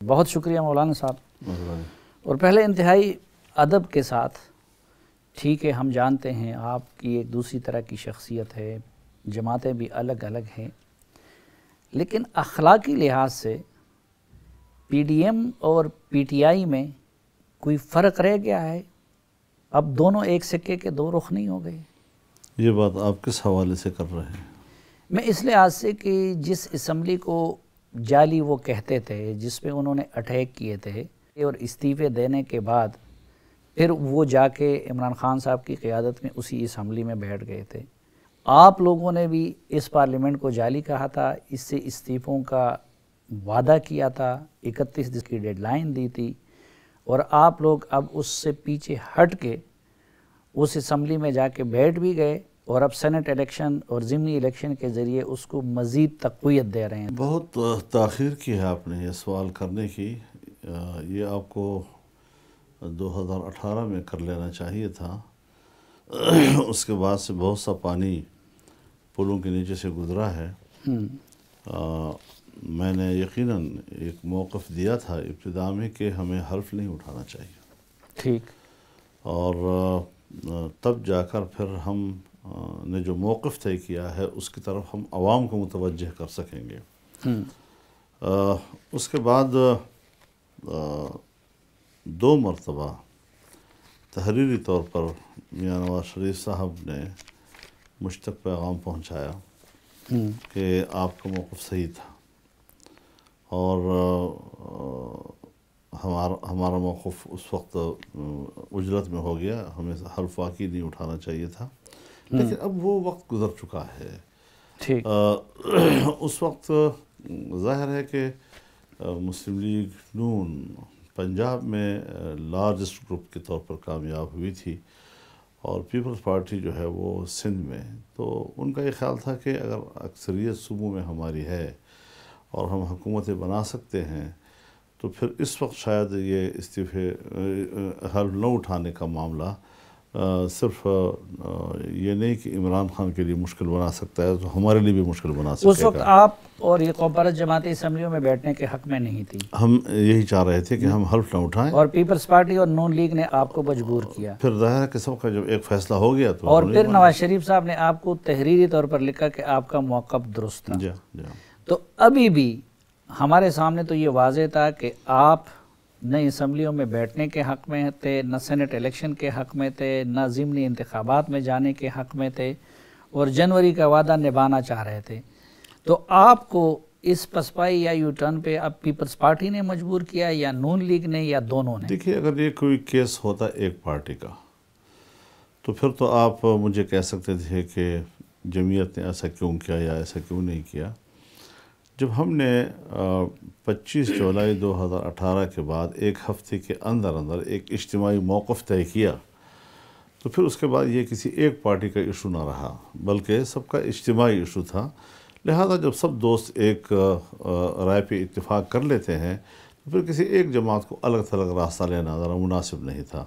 بہت شکریہ مولانا صاحب. اور پہلے انتہائی ادب کے ساتھ، ٹھیک ہے ہم جانتے ہیں آپ کی ایک دوسری طرح کی شخصیت ہے، جماعتیں بھی الگ الگ ہیں، لیکن اخلاقی لحاظ سے پی ڈی ایم اور پی ٹی آئی میں کوئی فرق رہ گیا ہے؟ اب دونوں ایک سکے کے دو رخ نہیں ہو گئے؟ یہ بات آپ کس حوالے سے کر رہے ہیں؟ میں اس لحاظ سے کہ جس اسمبلی کو جعلی وہ کہتے تھے، جس پہ انہوں نے اٹیک کیے تھے، اور استعفے دینے کے بعد پھر وہ جا کے عمران خان صاحب کی قیادت میں اسی اسمبلی میں بیٹھ گئے تھے. آپ لوگوں نے بھی اس پارلیمنٹ کو جعلی کہا تھا، اس سے استعفوں کا وعدہ کیا تھا، 31 کی ڈیڈ لائن دی تھی، اور آپ لوگ اب اس سے پیچھے ہٹ کے اس اسمبلی میں جا کے بیٹھ بھی گئے، اور اب سینٹ الیکشن اور ضمنی الیکشن کے ذریعے اس کو مزید تقویت دے رہے ہیں. بہت تاخیر کی ہے آپ نے یہ سوال کرنے کی. یہ آپ کو 2018 میں کر لینا چاہیے تھا. اس کے بعد سے بہت سا پانی پلوں کے نیچے سے گزرا ہے. میں نے یقیناً ایک موقف دیا تھا ابتدا میں کہ ہمیں حلف نہیں اٹھانا چاہیے. ٹھیک. اور تب جا کر پھر ہم نے جو موقف طے کیا ہے اس کی طرف ہم عوام کو متوجہ کر سکیں گے. اس کے بعد 2 مرتبہ تحریری طور پر میاں نواز شریف صاحب نے مجھ تک پیغام پہنچایا کہ آپ کا موقف صحیح تھا، اور ہمارا موقف اس وقت اجرت میں ہو گیا، ہمیں حلف واقعی نہیں اٹھانا چاہیے تھا. لیکن اب وہ وقت گزر چکا ہے. اس وقت ظاہر ہے کہ مسلم لیگ نون پنجاب میں لارجسٹ گروپ کے طور پر کامیاب ہوئی تھی، اور پیپلز پارٹی جو ہے وہ سندھ میں. تو ان کا یہ خیال تھا کہ اگر اکثریت صوبوں میں ہماری ہے اور ہم حکومتیں بنا سکتے ہیں تو پھر اس وقت شاید یہ استعفے حلف نہ اٹھانے کا معاملہ صرف یہ نہیں کہ عمران خان کے لیے مشکل بنا سکتا ہے، تو ہمارے لیے بھی مشکل بنا سکتا ہے. اس وقت آپ اور یہ قوم پرست جماعتیں اسمبلیوں میں بیٹھنے کے حق میں نہیں تھی. ہم یہی چاہ رہے تھے کہ ہم حلف نہ اٹھائیں، اور پیپلز پارٹی اور نون لیگ نے آپ کو مجبور کیا. پھر ظاہر ہے کہ سب کا جب ایک فیصلہ ہو گیا تو اور پھر نواز شریف صاحب نے آپ کو تحریری طور پر لکھا کہ آپ کا موقف درست تھا. تو ابھی بھی ہمارے سامنے تو یہ واضح تھا کہ آپ نہ اسمبلیوں میں بیٹھنے کے حق میں تھے، نہ سینٹ الیکشن کے حق میں تھے، نہ ضمنی انتخابات میں جانے کے حق میں تھے، اور جنوری کا وعدہ نبھانا چاہ رہے تھے. تو آپ کو اس پسپائی یا یو ٹرن پہ اب پیپلز پارٹی نے مجبور کیا، یا نون لیگ نے، یا دونوں نے؟ دیکھیے، اگر یہ کوئی کیس ہوتا ایک پارٹی کا تو پھر تو آپ مجھے کہہ سکتے تھے کہ جمعیت نے ایسا کیوں کیا یا ایسا کیوں نہیں کیا. جب ہم نے 25 جولائی 2018 کے بعد ایک ہفتے کے اندر ایک اجتماعی موقف طے کیا تو پھر اس کے بعد یہ کسی ایک پارٹی کا ایشو نہ رہا، بلکہ سب کا اجتماعی ایشو تھا. لہذا جب سب دوست ایک رائے پہ اتفاق کر لیتے ہیں تو پھر کسی ایک جماعت کو الگ تھلگ راستہ لینا ذرا مناسب نہیں تھا.